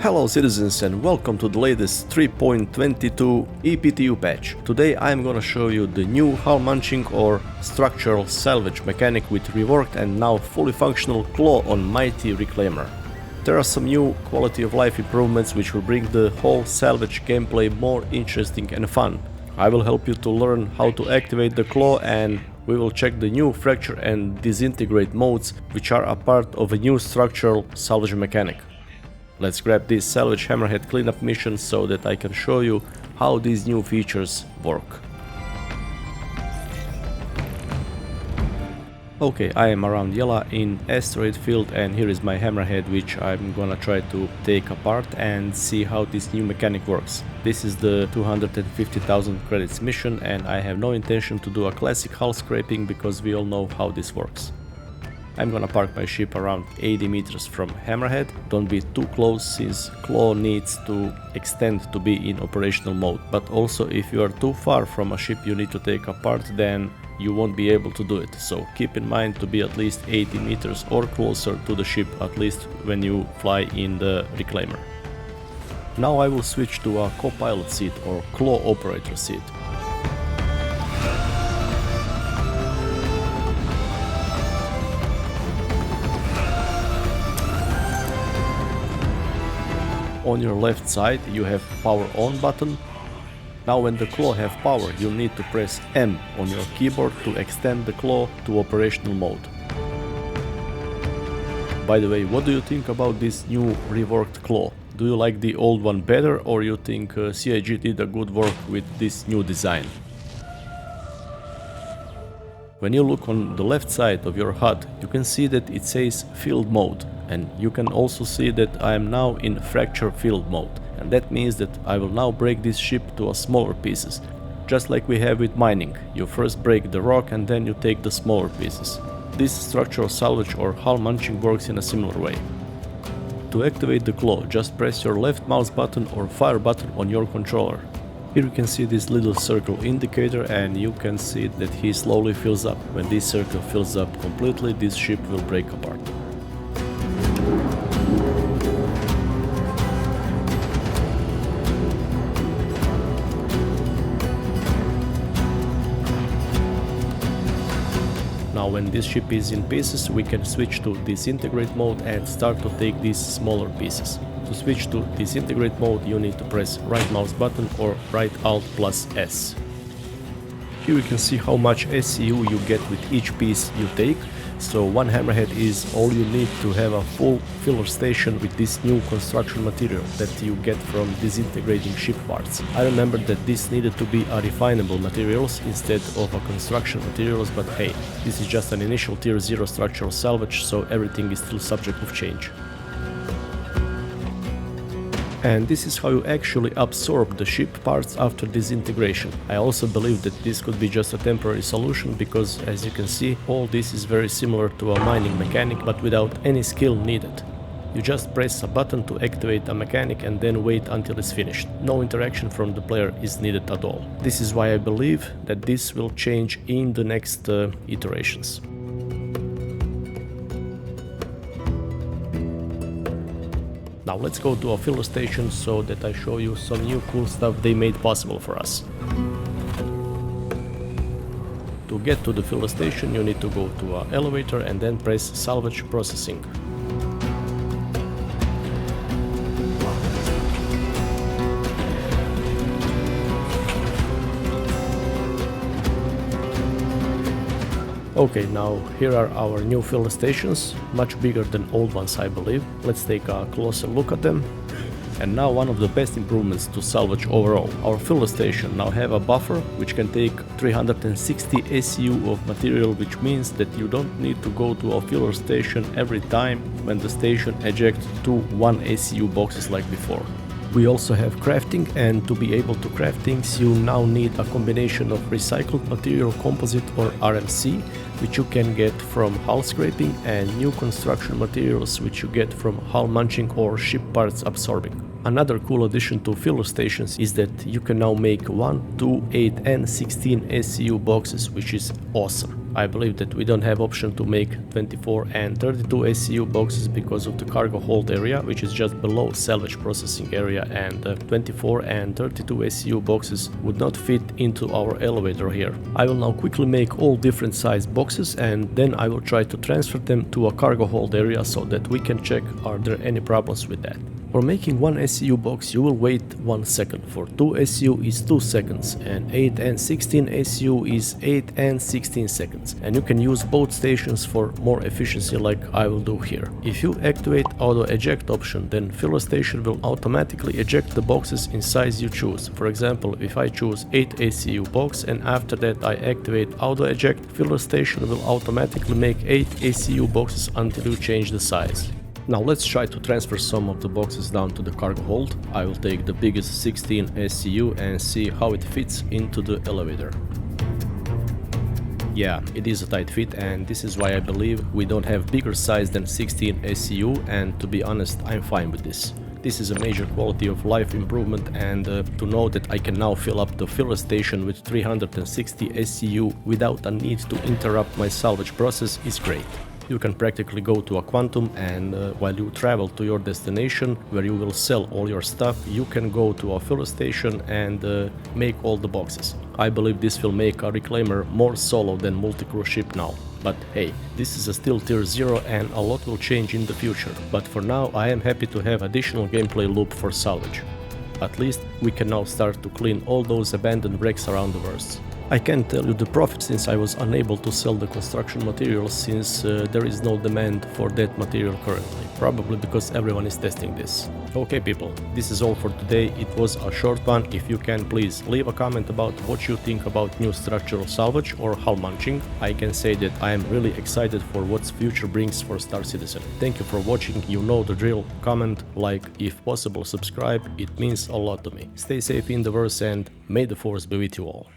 Hello citizens and welcome to the latest 3.22 EPTU patch. Today I'm gonna show you the new hull munching or structural salvage mechanic with reworked and now fully functional claw on mighty reclaimer. There are some new quality of life improvements which will bring the whole salvage gameplay more interesting and fun. I will help you to learn how to activate the claw, and we will check the new fracture and disintegrate modes which are a part of a new structural salvage mechanic. Let's grab this salvage hammerhead cleanup mission so that I can show you how these new features work. Okay, I am around Yela in asteroid field, and here is my hammerhead which I'm gonna try to take apart and see how this new mechanic works. This is the 250,000 credits mission, and I have no intention to do a classic hull scraping because we all know how this works. I'm gonna park my ship around 80 meters from hammerhead. Don't be too close since claw needs to extend to be in operational mode, but also if you are too far from a ship you need to take apart, then you won't be able to do it. So keep in mind to be at least 80 meters or closer to the ship, at least when you fly in the reclaimer. Now I will switch to a co-pilot seat or claw operator seat. On your left side you have power on button. Now when the claw have power, you need to press M on your keyboard to extend the claw to operational mode. By the way, what do you think about this new reworked claw? Do you like the old one better, or you think CIG did a good work with this new design? When you look on the left side of your HUD, you can see that it says field mode, and you can also see that I am now in fracture field mode, and that means that I will now break this ship to smaller pieces, just like we have with mining. You first break the rock and then you take the smaller pieces. This structural salvage or hull munching works in a similar way. To activate the claw, just press your left mouse button or fire button on your controller. Here you can see this little circle indicator, and you can see that he slowly fills up. When this circle fills up completely, this ship will break apart. Now when this ship is in pieces, we can switch to disintegrate mode and start to take these smaller pieces. To switch to disintegrate mode, you need to press right mouse button or right alt plus S. Here you can see how much SEU you get with each piece you take. So one hammerhead is all you need to have a full filler station with this new construction material that you get from disintegrating ship parts. I remember that this needed to be a refinable materials instead of a construction materials, but hey, this is just an initial tier 0 structural salvage, so everything is still subject of change. And this is how you actually absorb the ship parts after disintegration. I also believe that this could be just a temporary solution because, as you can see, all this is very similar to a mining mechanic but without any skill needed. You just press a button to activate a mechanic and then wait until it's finished. No interaction from the player is needed at all. This is why I believe that this will change in the next iterations. Now let's go to a filler station so that I show you some new cool stuff they made possible for us. To get to the filler station you need to go to an elevator and then press salvage processing. Okay, now here are our new filler stations, much bigger than old ones I believe. Let's take a closer look at them. And now one of the best improvements to salvage overall. Our filler station now have a buffer which can take 360 SEU of material, which means that you don't need to go to a filler station every time when the station ejects 2 1 SEU boxes like before. We also have crafting, and to be able to craft things you now need a combination of recycled material composite or RMC, which you can get from hull scraping, and new construction materials which you get from hull munching or ship parts absorbing. Another cool addition to filler stations is that you can now make 1, 2, 8 and 16 SEU boxes, which is awesome. I believe that we don't have option to make 24 and 32 SEU boxes because of the cargo hold area, which is just below salvage processing area, and 24 and 32 SEU boxes would not fit into our elevator here. I will now quickly make all different size boxes and then I will try to transfer them to a cargo hold area so that we can check are there any problems with that. For making one SEU box you will wait 1 second, for 2 SEU is 2 seconds, and 8 and 16 SEU is 8 and 16 seconds, and you can use both stations for more efficiency like I will do here. If you activate auto eject option, then filler station will automatically eject the boxes in size you choose. For example, if I choose 8 SEU box and after that I activate auto eject, filler station will automatically make 8 SEU boxes until you change the size. Now let's try to transfer some of the boxes down to the cargo hold. I will take the biggest 16 SEU and see how it fits into the elevator. Yeah, it is a tight fit, and this is why I believe we don't have bigger size than 16 SEU, and to be honest, I'm fine with this. This is a major quality of life improvement, and to know that I can now fill up the filler station with 360 SEU without a need to interrupt my salvage process is great. You can practically go to a quantum, and while you travel to your destination where you will sell all your stuff, you can go to a filler station and make all the boxes. I believe this will make a reclaimer more solo than multi-crew ship now. But hey, this is a still tier 0 and a lot will change in the future. But for now I am happy to have additional gameplay loop for salvage. At least we can now start to clean all those abandoned wrecks around the verse. I can't tell you the profit since I was unable to sell the construction materials since there is no demand for that material currently, probably because everyone is testing this. Okay people, this is all for today. It was a short one. If you can, please leave a comment about what you think about new structural salvage or hull munching. I can say that I am really excited for what future brings for Star Citizen. Thank you for watching, you know the drill. Comment, like, if possible subscribe, it means a lot to me. Stay safe in the verse and may the force be with you all.